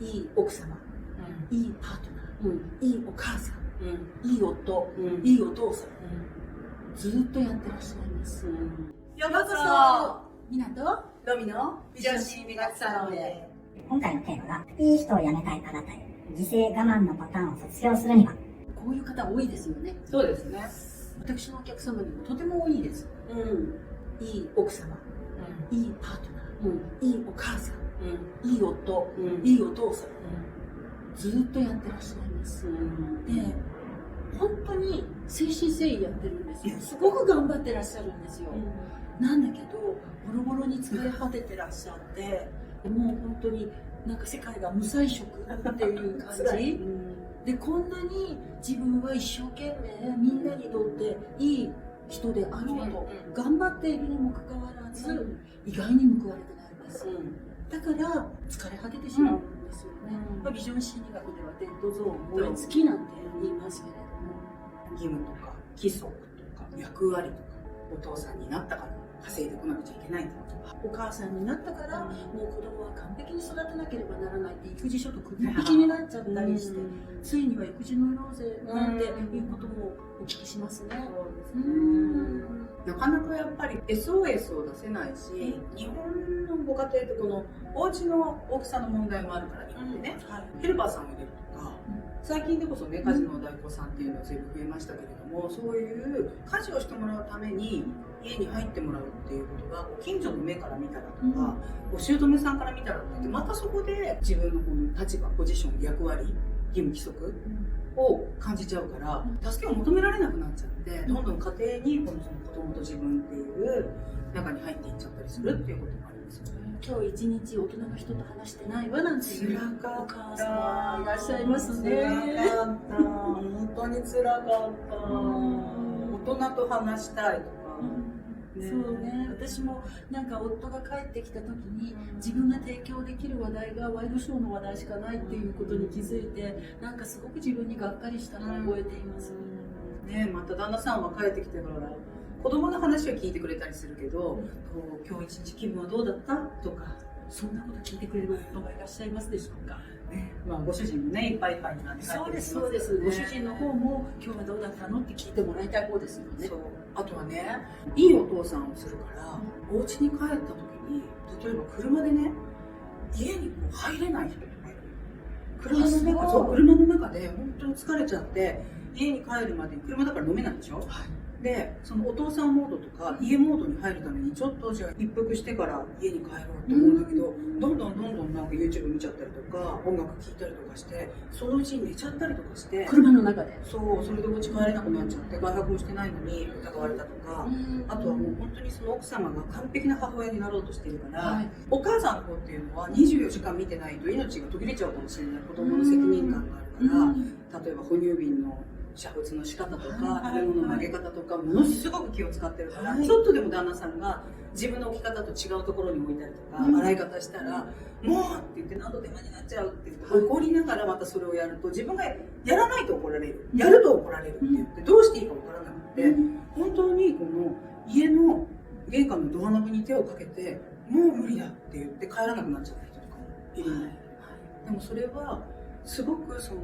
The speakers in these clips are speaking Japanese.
いい奥様、いいパートナー、いいお母さん、いい夫、いいお父さん、ずっとやってらっしゃいます。ようこみなとそロミの美女心理学サロンへ。今回のテーマが、いい人を辞めたいあなたへ、犠牲我慢のパターンを卒業するには。こういう方多いですよね。そうですね。私のお客様にもとても多いです。いい奥様、いいパートナー、いいお母さん、いい夫、いいお父さん、ずっとやってらっしゃいます。で、本当に誠心誠意やってるんですよ。すごく頑張ってらっしゃるんですよ。なんだけど、ボロボロに疲れ果ててらっしゃって、もう本当になんか世界が無彩色っていう感じで、こんなに自分は一生懸命みんなにとっていい人であろうと頑張っているにもかかわらず、意外に報われてないんです。だから疲れ果ててしまうんですよね。ビジョン心理学ではデッドゾーン、燃え尽きなんて言いますけれども、義務とか規則とか役割とか、お父さんになったから稼いでこなくちゃいけないとか、お母さんになったからもう子供は完璧に育てなければならないって育児書と首引きになっちゃったりして、ついには育児ノイローゼなんていうこともお聞きしますね。なかなかやっぱり SOS を出せないし、日本のご家庭ってこのお家の大きさの問題もあるから、日本でね、ヘルパーさんを入れるとか、最近でこそね、家事の代行さんっていうのは随分増えましたけれども、そういう家事をしてもらうために家に入ってもらうっていうことが、近所の目から見たらとか、お姑さんから見たらって言って、またそこで自分のこの立場、ポジション、役割、義務規則を感じちゃうから、助けを求められなくなっちゃって、どんどん家庭にその子供と自分っていう中に入っていっちゃったりするっていうこともありますよね。今日一日大人の人と話してないわなんていうお母様いらっしゃいますね。辛かった。本当に辛かった。大人と話したいとか。そうね、私もなんか夫が帰ってきた時に自分が提供できる話題がワイドショーの話題しかないっていうことに気づいて、なんかすごく自分にがっかりしたのを覚えています。ね、また旦那さんは帰ってきてから子供の話を聞いてくれたりするけど、今日一日気分はどうだったとか、そんなこと聞いてくれる夫がいらっしゃいますでしょうか。まあご主人もね、いっぱいいっぱいになって帰ってきます。そうですそうです、ご主人の方も今日はどうだったのって聞いてもらいたい方ですよね。そう、あとはね、いいお父さんをするから、お家に帰った時に、例えば車でね、家にこう入れない人とかいる。車の中で本当に疲れちゃって家に帰るまでに、車だから飲めないでしょ、で、そのお父さんモードとか家モードに入るためにちょっとじゃあ一服してから家に帰ろうって思うんだけど、どんどんなんか YouTube 見ちゃったりとか音楽聴いたりとかして、そのうちに寝ちゃったりとかして、車の中でそう、それでお家帰れなくなっちゃって外泊もしてないのに疑われたとか、あとはもう本当にその奥様が完璧な母親になろうとしてるから、お母さんの方っていうのは24時間見てないと命が途切れちゃうかもしれない、子供の責任感があるから、例えば哺乳瓶の煮沸の仕方とか、食べ物のあげ方とか、ものすごく気を使ってるから、ちょっとでも旦那さんが自分の置き方と違うところに置いたりとか、洗い方したら、もうって言って何度手間になっちゃうって言って怒りながらまたそれをやると、自分がやらないと怒られる、やると怒られるって言って、どうしていいか分からなくて、本当にこの家の玄関のドアノブに手をかけて、もう無理だって言って帰らなくなっちゃった人とかもいるの。でもそれはすごくその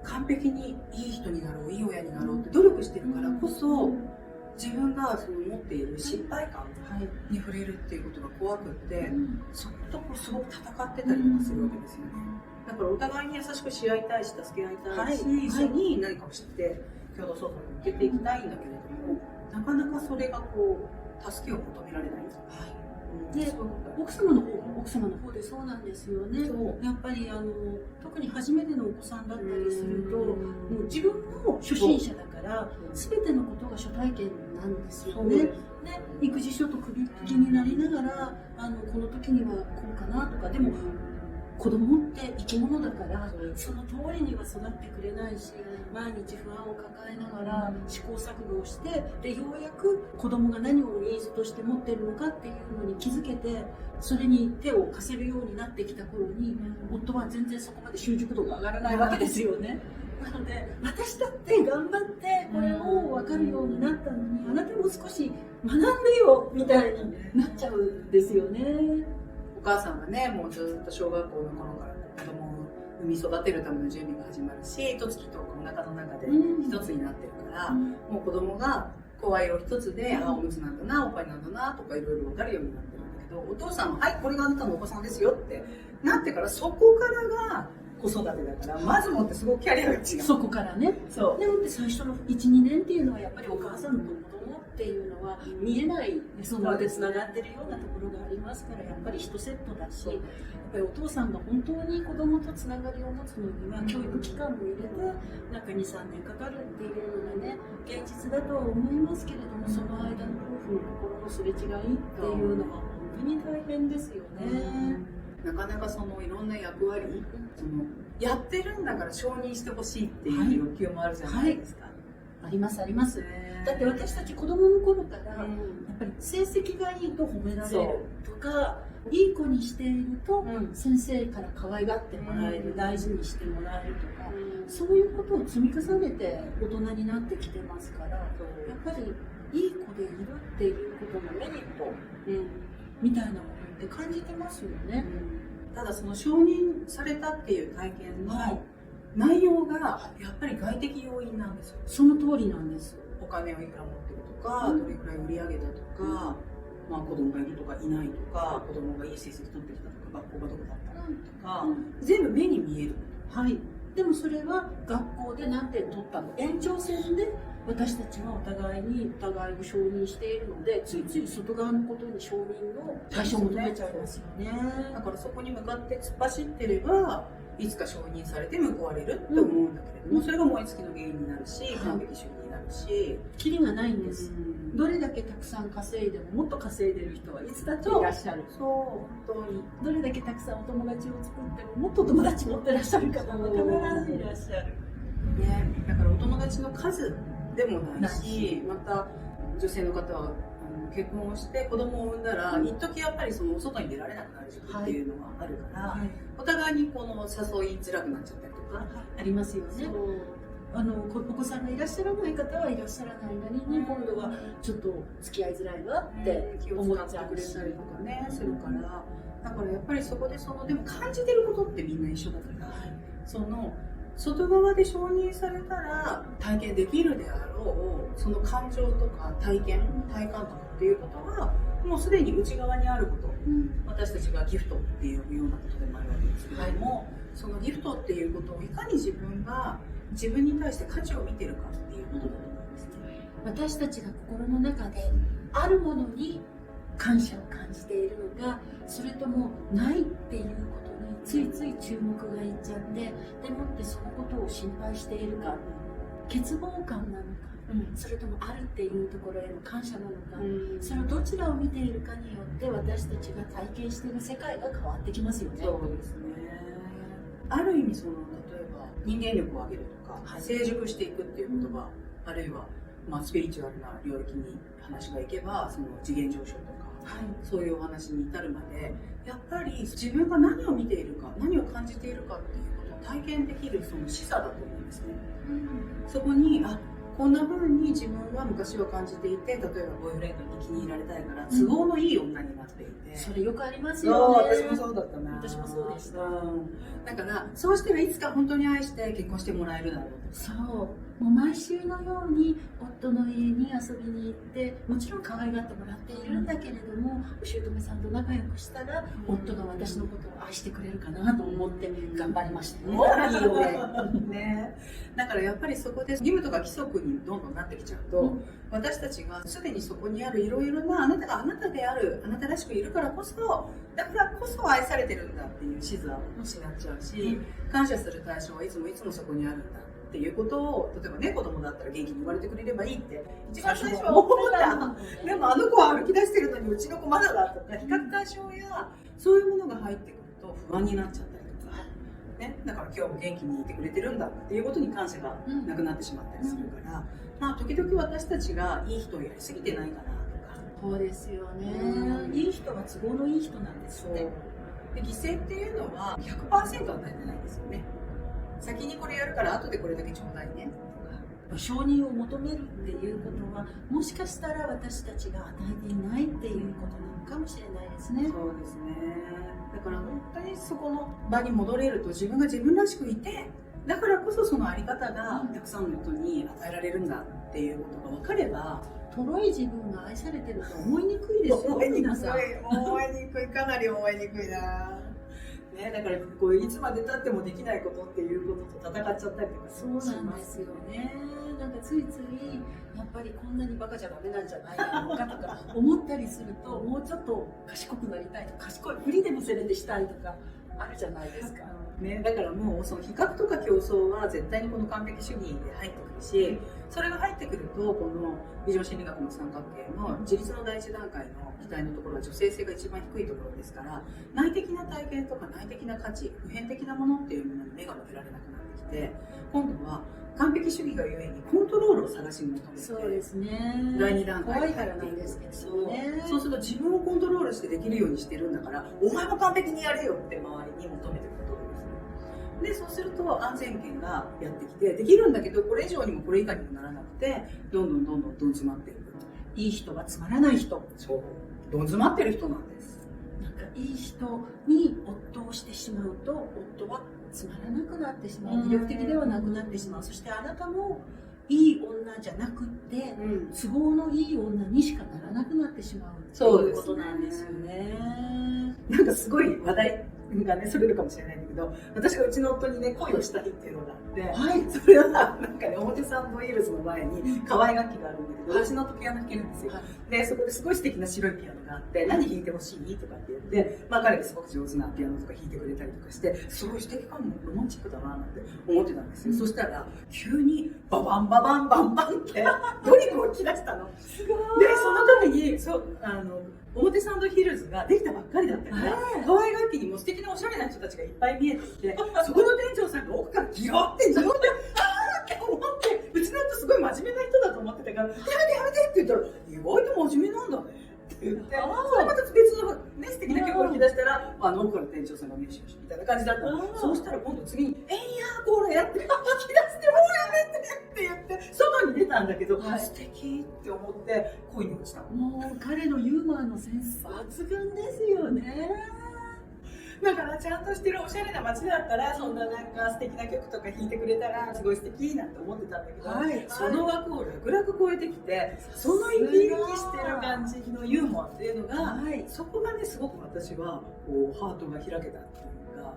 完璧にいい人になろう、いい親になろうって努力してるからこそ、自分がその持っている失敗感に触れるっていうことが怖くって、そことすごく戦ってたりとかするわけですよね。だからお互いに優しくし合いたいし、助け合いたいし、一緒に何かを知って共同創造に向けていきたいんだけれども、なかなかそれがこう助けを求められないんですよ。で、奥様の方でそうなんですよね。やっぱり特に初めてのお子さんだったりすると、もう自分も初心者だから全てのことが初体験なんですよね。で、育児書と首引きになりながらこの時にはこうかなとか、でも子供って生き物だからその通りには育ってくれないし、毎日不安を抱えながら試行錯誤をして、でようやく子供が何をニーズとして持ってるのかっていうのに気づけて、それに手を貸せるようになってきた頃に、夫は全然そこまで習熟度が上がらないわけですよね。なので私だって頑張ってこれを分かるようになったのに、あなたも少し学んでよみたいになっちゃうんですよね。お母さんがね、もうずっと小学校の頃から子供産み育てるための準備が始まるし、一月とお腹の中で一つになってるから、もう子供が声色一つで、あ、おむつなんだな、おっぱいなんだなとかいろいろ分かるようになってるんだけど、お父さんは、はい、これがあなたのお子さんですよってなってから、そこからが子育てだから、まずもってすごくキャリアが違う。そこからね。そう。でもって最初の1、2年っていうのはやっぱりお母さんと子供っていうのは見えないそのでつながってるようなところがありますから、やっぱり1セットだし、やっぱりお父さんが本当に子供とつながりを持つのには教育期間も入れてなんか2、3年かかるっていうのがね、現実だとは思いますけれども、その間の夫婦の心のすれ違いっていうのは本当に大変ですよね。なかなかそのいろんな役割、そのやってるんだから承認してほしいっていう欲求もあるじゃないですか。ありますあります。だって私たち子供の頃から、やっぱり成績がいいと褒められるとか、いい子にしていると先生から可愛がってもらえる、大事にしてもらえるとか、そういうことを積み重ねて大人になってきてますから、やっぱりいい子でいるっていうことのメリット、みたいなものって感じてますよね。ただその承認されたっていう体験の内容がやっぱり外的要因なんですよ。その通りなんです。お金をいくら持ってるとか、どれくらい売り上げたとか、まあ、子供がいるとかいないとか、子供がいい成績取ってきたとか、学校がどこだったとか、全部目に見える。はい。でもそれは学校で何点取ったの延長線で私たちはお互いを承認しているので、ついつい外側のことに承認の対象を求めちゃいますよね。だからそこに向かって突っ走ってれば、いつか承認されて報われるって思うんだけれども、それが燃え尽きの原因になるし、完璧主義になるし、キリがないんです。どれだけたくさん稼いでももっと稼いでる人はいつだっていらっしゃる。そう、本当に。どれだけたくさんお友達を作ってももっと友達持ってらっしゃる方も必ずいらっしゃる。ね、だからお友達の数でもないし、また女性の方は結婚をして子供を産んだら、一時やっぱりその外に出られなくなる時期っていうのがあるから、お互いにこの誘いづらくなっちゃったりとか、ありますよね。お子さんがいらっしゃらない方はいらっしゃらないなりに、今度はちょっと付き合いづらいわって思っちゃうし、くれたりとかね、するから、だからやっぱりそこででも感じてることってみんな一緒だから、その外側で承認されたら体験できるであろうその感情とか体感とかっていうことはもうすでに内側にあること、私たちがギフトっていうようなことでもあるわけですけれども、そのギフトっていうことをいかに自分が自分に対して価値を見てるかっていうことだと思うんですね。私たちが心の中であるものに感謝を感じているのか、それともないっていうことについつい注目がいっちゃって、でもってそのことを心配しているか、欠乏感なのか、それともあるっていうところへの感謝なのか、そのどちらを見ているかによって私たちが体験している世界が変わってきますよね。そうですね。ある意味例えば人間力を上げるとか、成熟していくっていう言葉、あるいはスピリチュアルな領域に話がいけば、その次元上昇とか、そういうお話に至るまで、やっぱり自分が何を見ているか、何を感じているかっていうことを体験できるその示唆だと思うんですね。そこにこんな風に自分は昔は感じていて、例えばボーイフレンドに気に入られたいから都合のいい女になっていて、それよくありますよね。私もそうだったな。私もそうでした。だからそうしたらいつか本当に愛して結婚してもらえるだろうと。そう、もう毎週のように夫の家に遊びに行って、もちろん可愛がってもらっているんだけれども、お姑さんと仲良くしたら夫が私のことを愛してくれるかなと思って頑張りましたね。いいよね。だからやっぱりそこで義務とか規則にどんどんなってきちゃうと、私たちがすでにそこにあるいろいろなあなたがあなたである、あなたらしくいるからこそ、だからこそ愛されてるんだっていう視座を失っちゃうし、感謝する対象はいつもいつもそこにあるんだっていうことを、例えばね、子供だったら元気に言われてくれればいいって一番最初は思った。でもあの子は歩き出してるのにうちの子まだだとか、比較対象やそういうものが入ってくると不安になっちゃったりとか、ね、だから今日も元気にいてくれてるんだっていうことに感謝がなくなってしまったりするから、時々私たちがいい人をやりすぎてないかなとか。そうですよね。いい人は都合のいい人なんですね。で、犠牲っていうのは 100% 与えてないんですよね。先にこれやるから後でこれだけちょうだいねとか、承認を求めるっていうことはもしかしたら私たちが与えていないっていうことなのかもしれないですね。そうですね。だから本当にそこの場に戻れると自分が自分らしくいて、だからこそそのあり方がたくさんの人に与えられるんだっていうことが分かれば、とろい自分が愛されてると思いにくいですよ。思いにくい、皆さん思いにくい、かなり思いにくいな。ね、だからこういつまで経ってもできないことっていうことと戦っちゃったりとかそうなんですよね。なんかついついやっぱりこんなにバカじゃダメなんじゃないのかとか思ったりすると、もうちょっと賢くなりたいとか、賢いふりでもせめてしたいとかあるじゃないですか。ね、だからもうその比較とか競争は絶対にこの完璧主義で入ってくるし、それが入ってくるとこのビジョン心理学の三角形の自立の第一段階の期待のところは女性性が一番低いところですから、内的な体験とか内的な価値、普遍的なものっていうものに目が向けられなくなってきて、今度は完璧主義がゆえにコントロールを探し求めて、そうですね。第二段階怖いからなんですけどね。そうすると自分をコントロールしてできるようにしてるんだから、お前も完璧にやれよって周りに求めてくると思うんですね。でそうすると安全圏がやってきて、できるんだけどこれ以上にもこれ以下にもならなくて、どんどん詰まっていく。いい人はつまらない人。そう、どん詰まってる人なんです。なんかいい人に夫をしてしまうと、夫はつまらなくなってしまう、魅力的ではなくなってしまう。そしてあなたもいい女じゃなくって、都合のいい女にしかならなくなってしまうっていうことなんですよね。なんかすごい話題がね、それるかもしれないんだけど、私がうちの夫にね、恋をした日っていうのがあって、はい、それはなんかね、表参道ヒルズの前に可愛楽器があるんだけど、うちの夫ピアノ弾けるんですよ。で、そこですごい素敵な白いピアノがあって、何弾いてほしいとかって言って、まあ彼がすごく上手なピアノとか弾いてくれたりとかして、すごい素敵かも、ロマンチックだななんて思ってたんですよ。そしたら、急にババンババンバンバンってドリルを起き出したの。すごい。で、その時に、表参道ヒルズができたばっかりだったから、可愛楽器にも素敵なおしゃれな人たちがいっぱい見えていて、そこの店長さんが奥からギロって自分で、あーって思って、うちの夫すごい真面目な人だと思ってたから、やめてって言ったら、意外と真面目なんだねって言って、それまた別のね、素敵な曲を弾き出したら、奥から店長さんが見るしみたいな感じだったの。そうしたら今度次に、えいやーこれやって、弾き出してもうやめてって言って、外に出たんだけど、素敵って思って恋に落ちた。もう彼のユーモアのセンス抜群ですよね。だからちゃんとしてるおしゃれな街だったら、そんななんか素敵な曲とか弾いてくれたらすごい素敵なんて思ってたんだけど、その枠を楽々超えてきて、その生き生きしてる感じのユーモアっていうのが、そこがねすごく私はこうハートが開けたっていうか、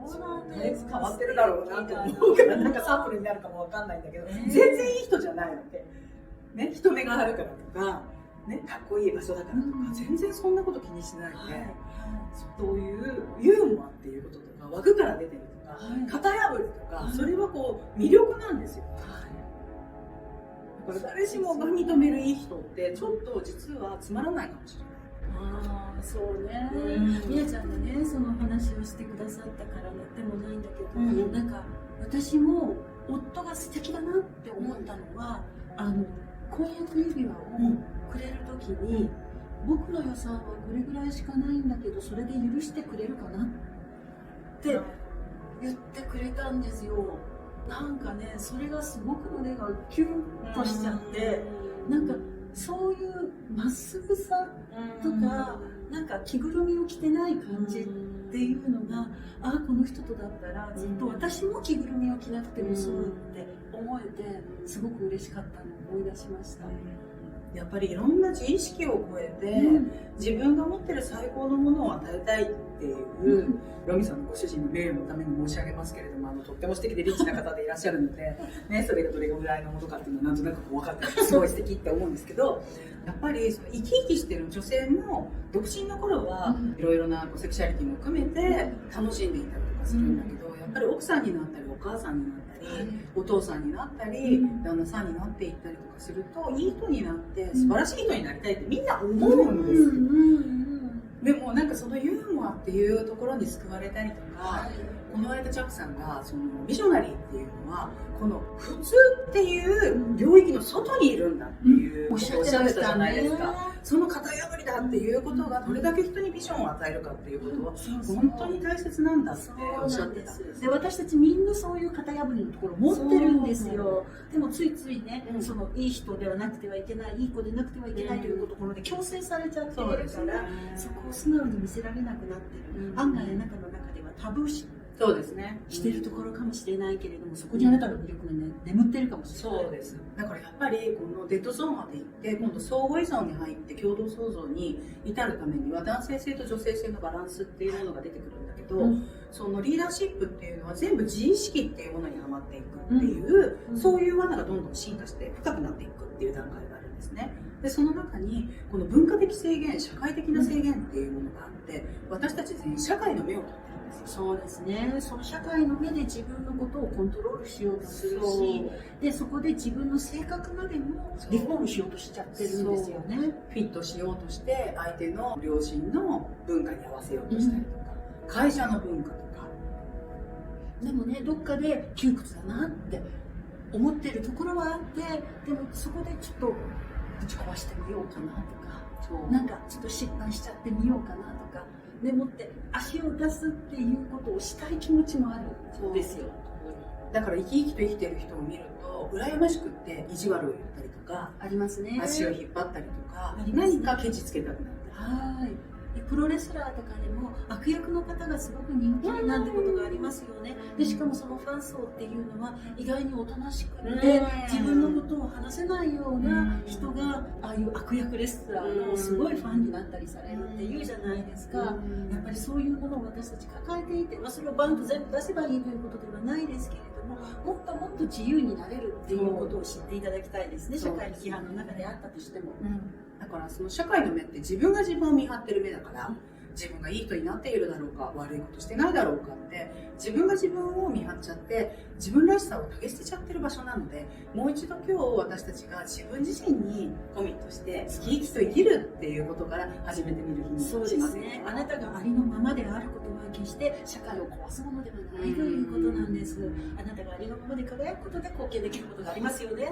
そうなんです。変わってるだろうなって思うから、なんかサンプルになるかもわかんないんだけど、全然いい人じゃないわけね。人目があるからとかね、かっこいい場所だからとか、全然そんなこと気にしないで、そういうユーモアっていうこととか、枠から出てるとか、型破りとか、それはこう魅力なんですよ。だから誰しもが認めるいい人ってちょっと実はつまらないかもしれない。そうね。みやちゃんがね、その話をしてくださったからでもないんだけど、なんか私も夫が素敵だなって思ったのは、婚約指輪をくれるときに、僕の予算はこれぐらいしかないんだけど、それで許してくれるかなって言ってくれたんですよ。なんかね、それがすごく胸がキュンとしちゃって、なんかそういうまっすぐさとか、なんか着ぐるみを着てない感じっていうのが、この人とだったらずっと私も着ぐるみを着なくても済むって思えて、すごく嬉しかったのを思い出しました。やっぱりいろんな自意識を超えて、自分が持ってる最高のものを与えたいっていう、ロミさんのご主人の名誉のために申し上げますけれども、とっても素敵でリッチな方でいらっしゃるので、ね、それがどれぐらいのものかっていうのはなんとなく分かってすごい素敵って思うんですけど、やっぱりその生き生きしてる女性も独身の頃はいろいろなセクシャリティも含めて楽しんでいたりとかするんだけど、やっぱり奥さんになったりお母さんになったり、お父さんになったり、旦那さんになっていったりとかすると、いい人になって素晴らしい人になりたいってみんな思うんですよ。でもなんかそのユーモアっていうところに救われたりとか、この間ジャックさんがそのビジョナリーっていうのはこの普通っていう領域の外にいるんだっていう、おっしゃってましたじゃないですか。その型破りだっていうことがどれだけ人にビジョンを与えるかっていうことは本当に大切なんだっておっしゃってたんです。で、私たちみんなそういう型破りのところ持ってるんですよ。でもついついね、そのいい人ではなくてはいけない、いい子でなくてはいけないというところで強制されちゃっているから、そこを素直に見せられなくなってる。案外あなたの中ではタブー視そうですね。しているところかもしれないけれども、そこにあなたの魅力がね、眠ってるかもしれない。そうです。だからやっぱりこのデッドゾーンまで行って今度相互依存に入って共同創造に至るためには男性性と女性性のバランスっていうものが出てくるんだけど、そのリーダーシップっていうのは全部自意識っていうものにはまっていくっていう、そういう罠がどんどん進化して深くなっていくっていう段階があるんですね。でその中にこの文化的制限、社会的な制限っていうものがあって、私たち全員社会の目を取ってる。そうですね。その社会の目で自分のことをコントロールしようとするし、でそこで自分の性格までもリフォームしようとしちゃってるんですよね。フィットしようとして相手の両親の文化に合わせようとしたりとか、会社の文化とか。でもね、どっかで窮屈だなって思ってるところはあって、でもそこでちょっとぶち壊してみようかなとか、なんかちょっと失敗しちゃってみようかなとか。でもって足を出すっていうことをしたい気持ちもあるんですよ。だから生き生きと生きてる人を見ると羨ましくって意地悪を言ったりとかありますね。足を引っ張ったりとか、何かケチつけたくなったり。プロレスラーとかでも悪役の方がすごく人気になってことがありますよね。でしかもそのファン層っていうのは意外におとなしくて自分のことを話せないような人がああいう悪役レスラーのすごいファンになったりされるっていうじゃないですか。やっぱりそういうものを私たち抱えていて、それをバンと全部出せばいいということではないですけれども、もっともっと自由になれるっていうことを知っていただきたいですね。社会の批判の中であったとしても。だからその社会の目って自分が自分を見張ってる目だから、自分がいい人になっているだろうか悪いことしてないだろうかって自分が自分を見張っちゃって自分らしさを投げ捨てちゃってる場所なので、もう一度今日私たちが自分自身にコミットして生き生きと生きるっていうことから始めてみる日にします。そうですね。あなたがありのままであることは決して社会を壊すものではないということなんです。あなたがありのままで輝くことで貢献できることがありますよね。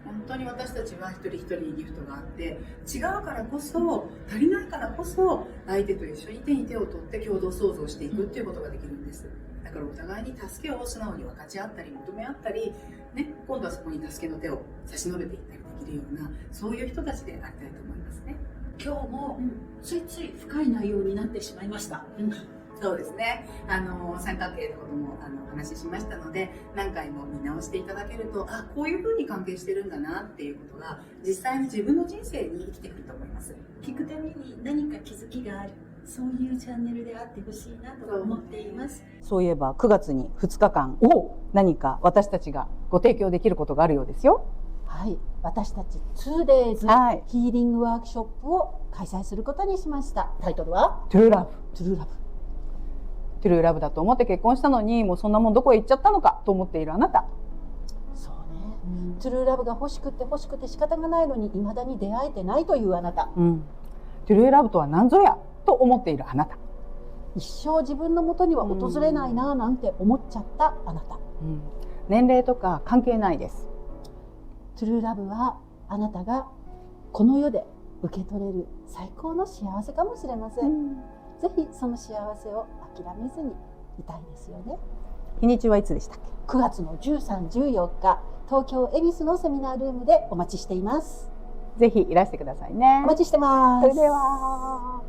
本当に私たちは一人一人にギフトがあって、違うからこそ、足りないからこそ相手と一緒に手に手を取って共同創造していくっていうことができるんです。だからお互いに助けを素直に分かち合ったり求め合ったり、ね、今度はそこに助けの手を差し伸べていったりできるような、そういう人たちでありたいと思いますね。今日もついつい深い内容になってしまいました。そうですね。三角形のこともお話ししましたので、何回も見直していただけると、こういう風に関係してるんだなっていうことが実際に自分の人生に生きてくると思います。聞くために何か気づきがある、そういうチャンネルであってほしいなと思っています。そういえば9月に2日間何か私たちがご提供できることがあるようですよ。はい、私たち 2days ヒーリングワークショップを開催することにしました。タイトルはトゥルーラブ。トゥルーラブ。トゥルーラブだと思って結婚したのに、もうそんなもんどこへ行っちゃったのかと思っているあなた。そうね、トゥルーラブが欲しくて仕方がないのに未だに出会えてないというあなた、トゥルーラブとは何ぞやと思っているあなた、一生自分の元には訪れないななんて思っちゃったあなた、年齢とか関係ないです。トゥルーラブはあなたがこの世で受け取れる最高の幸せかもしれません。ぜひその幸せを諦めずにいたいですよね。日にちはいつでしたっけ？9月の13、14日、東京恵比寿のセミナールームでお待ちしています。ぜひいらしてくださいね。お待ちしてます。それでは。